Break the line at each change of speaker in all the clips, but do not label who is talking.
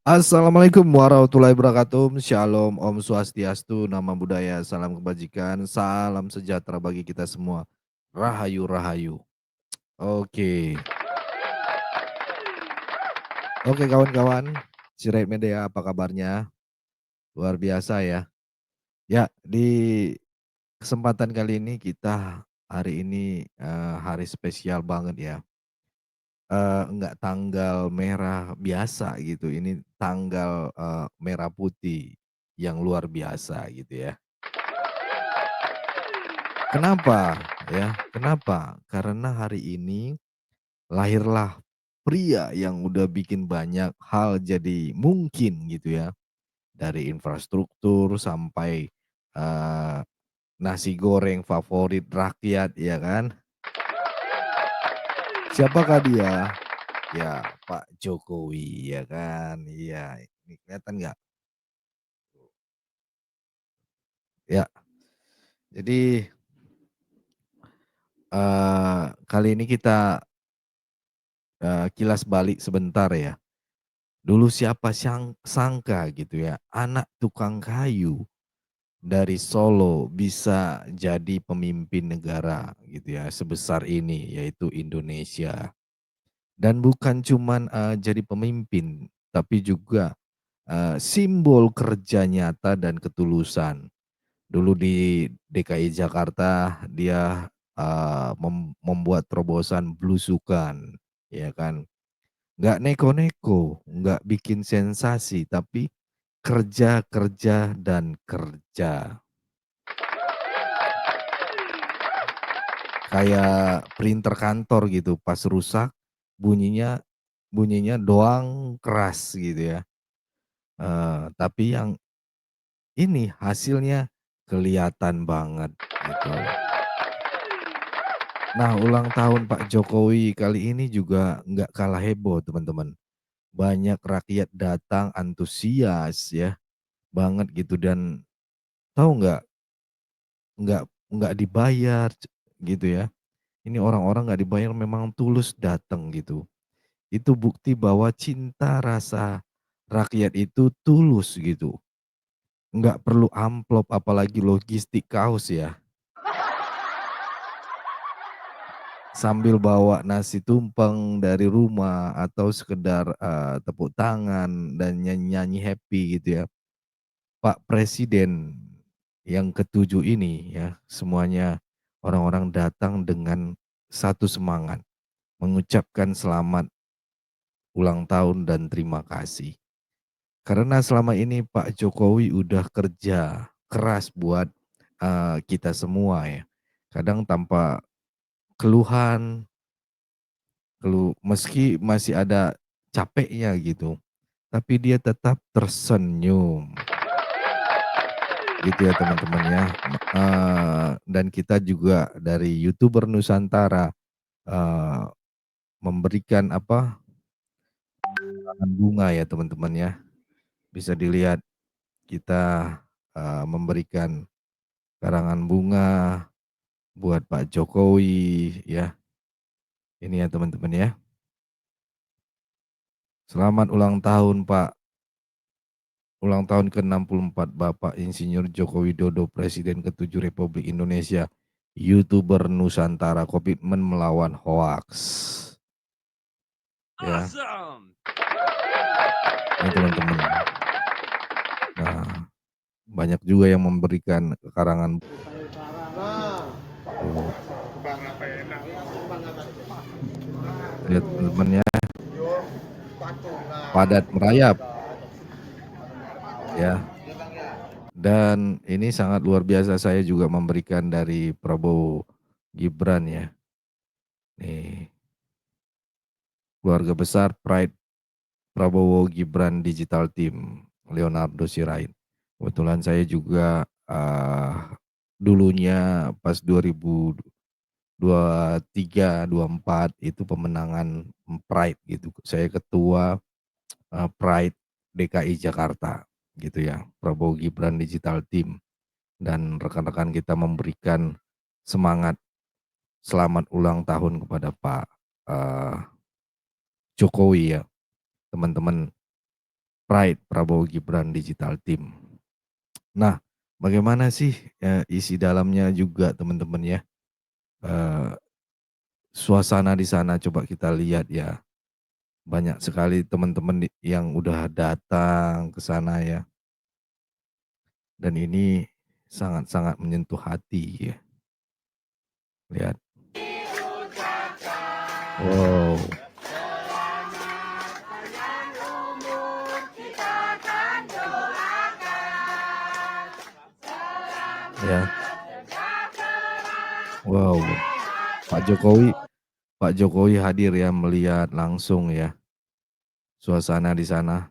Assalamualaikum warahmatullahi wabarakatuh. Shalom, Om Swastiastu, Nama Budaya, Salam Kebajikan, Salam Sejahtera bagi kita semua. Rahayu, Rahayu. Oke, oke kawan-kawan, Sirait Media apa kabarnya? Luar biasa ya. Ya, di kesempatan kali ini kita hari ini hari spesial banget ya. Enggak tanggal merah biasa gitu, ini tanggal merah putih yang luar biasa gitu ya. Kenapa ya? Kenapa? Karena hari ini lahirlah pria yang udah bikin banyak hal jadi mungkin gitu ya. Dari infrastruktur sampai eh, nasi goreng favorit rakyat ya kan. Siapakah dia? Ya Pak Jokowi ya kan. Iya, ini kelihatan nggak? Ya, jadi kali ini kita kilas balik sebentar ya. Dulu siapa sangka gitu ya, anak tukang kayu dari Solo bisa jadi pemimpin negara gitu ya, sebesar ini yaitu Indonesia. Dan bukan cuman, jadi pemimpin, tapi juga, simbol kerja nyata dan ketulusan. Dulu di DKI Jakarta dia, membuat terobosan belusukan, ya kan. Nggak neko-neko, nggak bikin sensasi, tapi kerja, kerja, dan kerja. Kayak printer kantor gitu, pas rusak bunyinya bunyinya doang keras gitu ya, tapi yang ini hasilnya kelihatan banget gitu. Nah, ulang tahun Pak Jokowi kali ini juga nggak kalah heboh teman-teman. Banyak rakyat datang antusias ya, banget gitu dan tahu nggak dibayar gitu ya. Ini orang-orang nggak dibayar memang tulus datang gitu. Itu bukti bahwa cinta rasa rakyat itu tulus gitu. Nggak perlu amplop apalagi logistik kaos ya. Sambil bawa nasi tumpeng dari rumah atau sekedar, tepuk tangan dan nyanyi-nyanyi happy gitu ya. Pak Presiden yang ketujuh ini ya, semuanya orang-orang datang dengan satu semangat, mengucapkan selamat ulang tahun dan terima kasih. Karena selama ini Pak Jokowi udah kerja keras buat, kita semua ya. Kadang tanpa keluhan, meski masih ada capeknya gitu, tapi dia tetap tersenyum. Gitu ya teman-teman ya, dan kita juga dari YouTuber Nusantara, eee, memberikan apa, karangan bunga ya teman-teman ya. Bisa dilihat kita, memberikan karangan bunga buat Pak Jokowi ya. Ini ya teman-teman ya. Selamat ulang tahun Pak, ulang tahun ke-64 Bapak Insinyur Joko Widodo, Presiden ke-7 Republik Indonesia. YouTuber Nusantara komitmen melawan hoaks. Ya,
Awesome.
ini teman-teman. Nah, banyak juga yang memberikan karangan tuh. Lihat teman-teman ya, padat merayap ya. Dan ini sangat luar biasa saya juga memberikan dari Prabowo Gibran ya. Nih, keluarga besar Pride Prabowo Gibran Digital Team, Leonardo Sirait. Kebetulan saya juga dulunya pas 2023, 24 itu pemenangan Pride gitu. Saya ketua Pride DKI Jakarta gitu ya. Prabowo Gibran Digital Team dan rekan-rekan kita memberikan semangat selamat ulang tahun kepada Pak Jokowi ya. Teman-teman, Pride Prabowo Gibran Digital Team. Nah, bagaimana sih, isi dalamnya juga teman-teman ya, eee, suasana di sana coba kita lihat ya. Banyak sekali teman-teman yang udah datang ke sana ya, dan ini sangat-sangat menyentuh hati ya, lihat. Wow, ya, wow, Pak Jokowi Pak Jokowi hadir ya, melihat langsung ya, suasana di sana.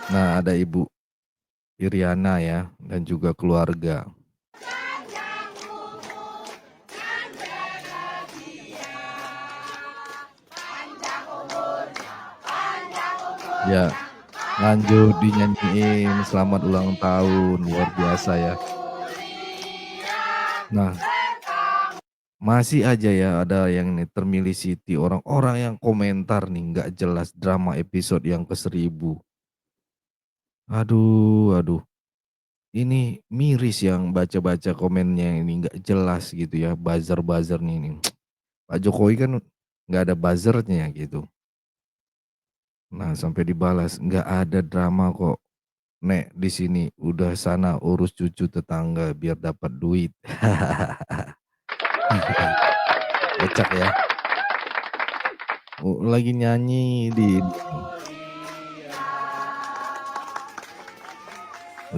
Nah, ada Ibu Iriana ya, dan juga keluarga. Ya, lanjut dinyanyiin selamat ulang tahun, luar biasa ya. Nah, masih aja ya ada yang nih termilisiti orang-orang yang komentar nih nggak jelas drama episode yang ke-1000. Aduh aduh, ini miris yang baca-baca komennya ini nggak jelas gitu ya, buzzer-buzzer nih ini. Pak Jokowi kan nggak ada buzzernya gitu. Nah sampai dibalas, "Nggak ada drama kok, Nek, di sini, udah sana urus cucu tetangga biar dapat duit." Kocak ya, lagi nyanyi di ini,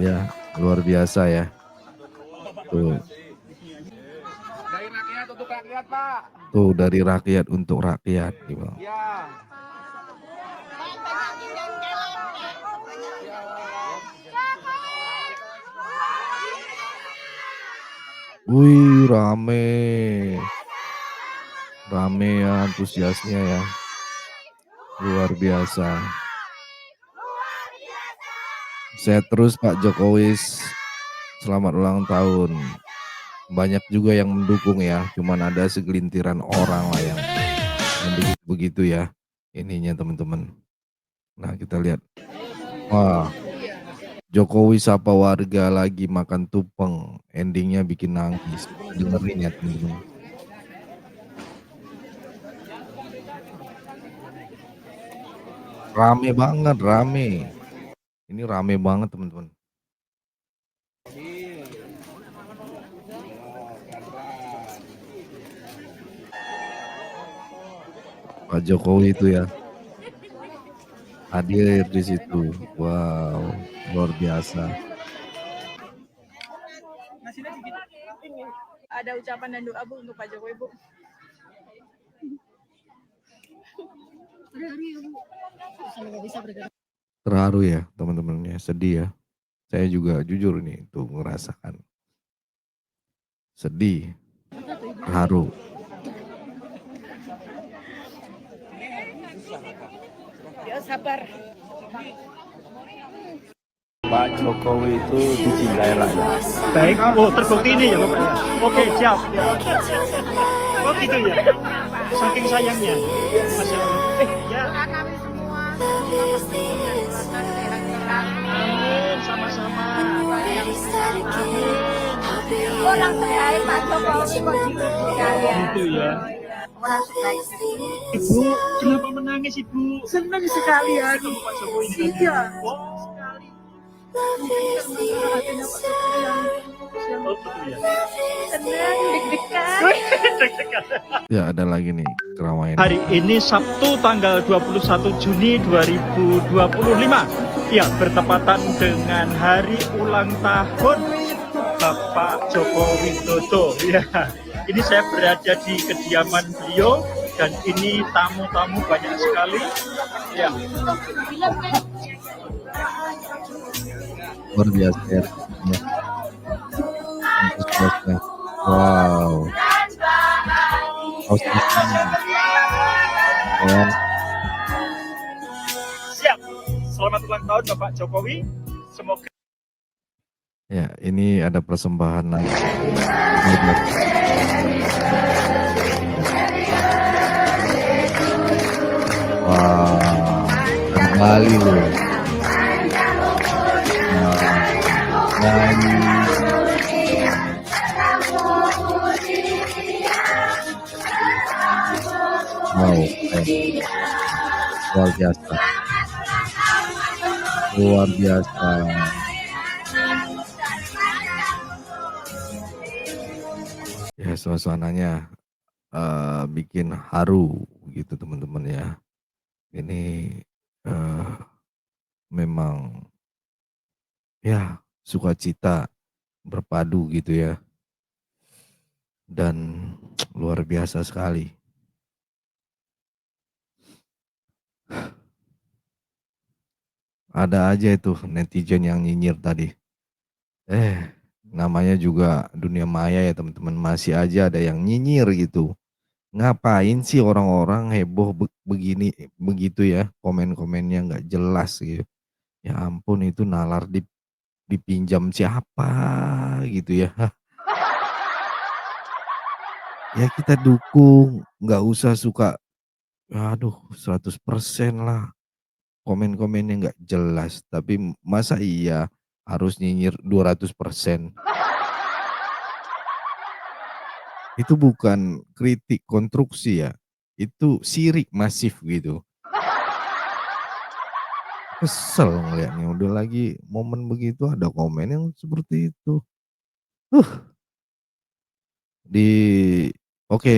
ya luar biasa ya, tuh.
Dari rakyat untuk rakyat, Pak.
Tuh, dari rakyat untuk rakyat gitu.
Ya.
Wih, rame. Rame ya antusiasnya ya. Luar biasa. Sehat terus Pak Jokowi, selamat ulang tahun. Banyak juga yang mendukung ya, cuman ada segelintiran orang lah yang begitu-begitu ya ininya teman-teman. Nah kita lihat, wah, Jokowi sapa warga lagi makan tumpeng, endingnya bikin nangis. Dengerin ya teman-teman. Rame banget, rame. Ini rame banget teman-teman. Pak Jokowi itu ya hadir di situ. Wow, luar biasa.
Ada ucapan dan doa Bu untuk Pak Jokowi Bu.
Terharu ya teman-teman ya, sedih ya. Saya juga jujur nih tuh ngerasakan sedih, terharu.
Ya sabar.
Pak Jokowi itu dicintai rakyat.
Baik, oh terbukti ini ya Bapak ya. Oke, siap. Oh gitu ya. Saking sayangnya. Masya Allah. Ya.
Kami semua
Amin, sama-sama.
orang terbaik Pak Jokowi kalian.
Gitu ya. Ibu, kenapa menangis Ibu?
Senang sekali ya.
Pak Jokowi ini.
Iya.
Oh, sekali. Oh gitu ya.
Senang deg-degan.
Ya ada lagi nih keramaian.
Hari ini Sabtu tanggal 21 Juni 2025. Ya, bertepatan dengan hari ulang tahun Bapak Joko Widodo. Ya, ini saya berada di kediaman beliau dan ini tamu-tamu banyak sekali. Ya.
Luar biasa ya. Antusiasnya. Wow. Ya.
Siap. Selamat ulang tahun Bapak Jokowi. Semoga
Ya, ini ada persembahan lagi. Wow. kembali loh. Nyanyi. Wow, luar biasa. Luar biasa. Ya suasananya bikin haru gitu teman-teman ya. Ini memang ya sukacita berpadu gitu ya. Dan luar biasa sekali. Ada aja itu netizen yang nyinyir tadi. Namanya juga dunia maya ya teman-teman, masih aja ada yang nyinyir gitu. Ngapain sih orang-orang heboh begini begitu ya, komen-komennya nggak jelas gitu. Ya ampun itu nalar dipinjam siapa gitu ya. Ya kita dukung, nggak usah suka, aduh 100% lah. Komen-komennya nggak jelas, tapi masa iya harus nyinyir 200%? Itu bukan kritik konstruksi ya, itu sirik masif gitu. Kesel ngeliatnya, udah lagi momen begitu ada komen yang seperti itu. Di oke,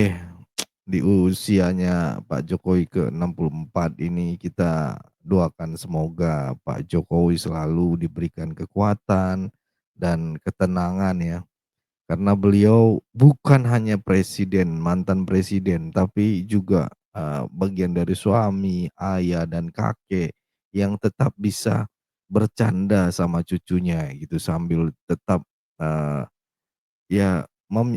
di usianya Pak Jokowi ke-64 ini kita doakan semoga Pak Jokowi selalu diberikan kekuatan dan ketenangan ya. Karena beliau bukan hanya presiden, mantan presiden, tapi juga bagian dari suami, ayah, dan kakek yang tetap bisa bercanda sama cucunya gitu sambil tetap ya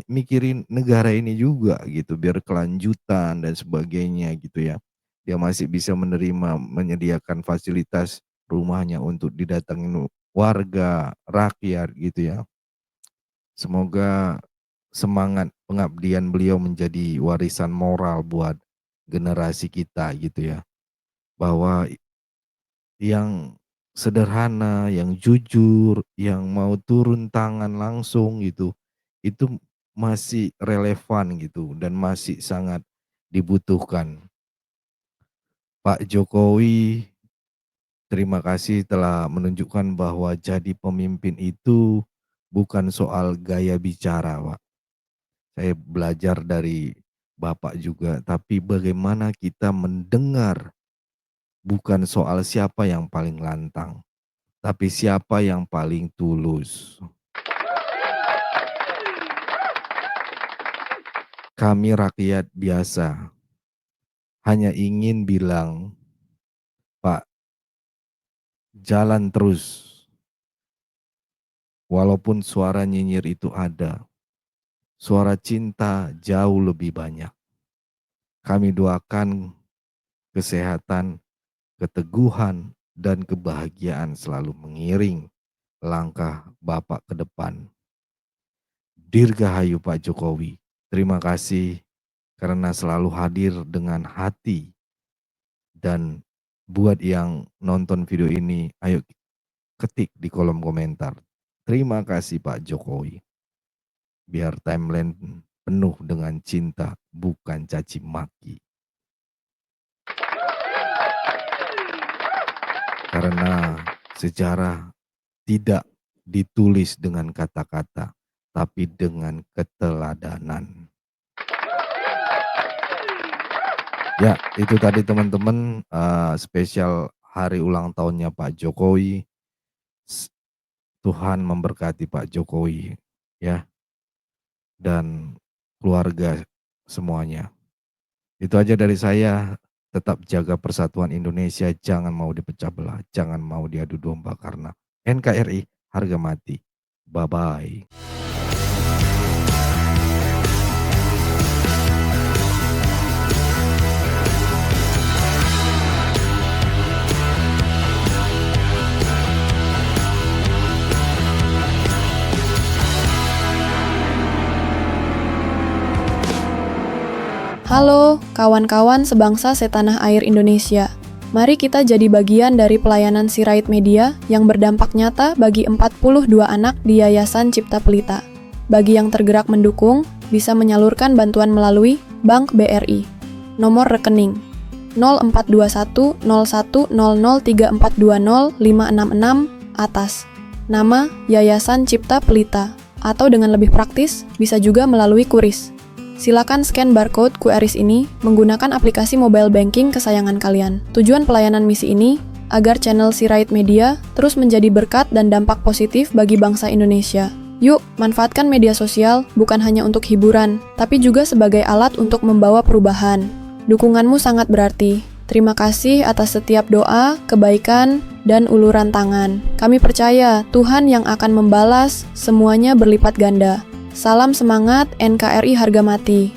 mikirin negara ini juga gitu biar kelanjutan dan sebagainya gitu ya. Dia masih bisa menyediakan fasilitas rumahnya untuk didatengin warga, rakyat gitu ya. Semoga semangat pengabdian beliau menjadi warisan moral buat generasi kita gitu ya. Bahwa yang sederhana, yang jujur, yang mau turun tangan langsung gitu, itu masih relevan gitu dan masih sangat dibutuhkan. Pak Jokowi, terima kasih telah menunjukkan bahwa jadi pemimpin itu bukan soal gaya bicara, Pak. Saya belajar dari Bapak juga, tapi bagaimana kita mendengar bukan soal siapa yang paling lantang, tapi siapa yang paling tulus. Kami rakyat biasa hanya ingin bilang, Pak, jalan terus. Walaupun suara nyinyir itu ada, suara cinta jauh lebih banyak. Kami doakan kesehatan, keteguhan, dan kebahagiaan selalu mengiring langkah Bapak ke depan. Dirgahayu Pak Jokowi. Terima kasih karena selalu hadir dengan hati. Dan buat yang nonton video ini, ayo ketik di kolom komentar. Terima kasih Pak Jokowi. Biar timeline penuh dengan cinta, bukan caci maki. Karena sejarah tidak ditulis dengan kata-kata, tapi dengan keteladanan. Ya, itu tadi teman-teman spesial hari ulang tahunnya Pak Jokowi. Tuhan memberkati Pak Jokowi ya dan keluarga semuanya. Itu aja dari saya. Tetap jaga persatuan Indonesia, jangan mau dipecah belah, jangan mau diadu domba karena NKRI harga mati. Bye-bye.
Halo, kawan-kawan sebangsa setanah air Indonesia. Mari kita jadi bagian dari pelayanan Sirait Media yang berdampak nyata bagi 42 anak di Yayasan Cipta Pelita. Bagi yang tergerak mendukung, bisa menyalurkan bantuan melalui Bank BRI. Nomor rekening 0421 01 00 3420 566 atas nama Yayasan Cipta Pelita, atau dengan lebih praktis, bisa juga melalui QRIS. Silakan scan barcode QRIS ini menggunakan aplikasi mobile banking kesayangan kalian. Tujuan pelayanan misi ini agar channel Sirait Media terus menjadi berkat dan dampak positif bagi bangsa Indonesia. Yuk, manfaatkan media sosial bukan hanya untuk hiburan, tapi juga sebagai alat untuk membawa perubahan. Dukunganmu sangat berarti. Terima kasih atas setiap doa, kebaikan, dan uluran tangan. Kami percaya Tuhan yang akan membalas semuanya berlipat ganda. Salam semangat NKRI harga mati.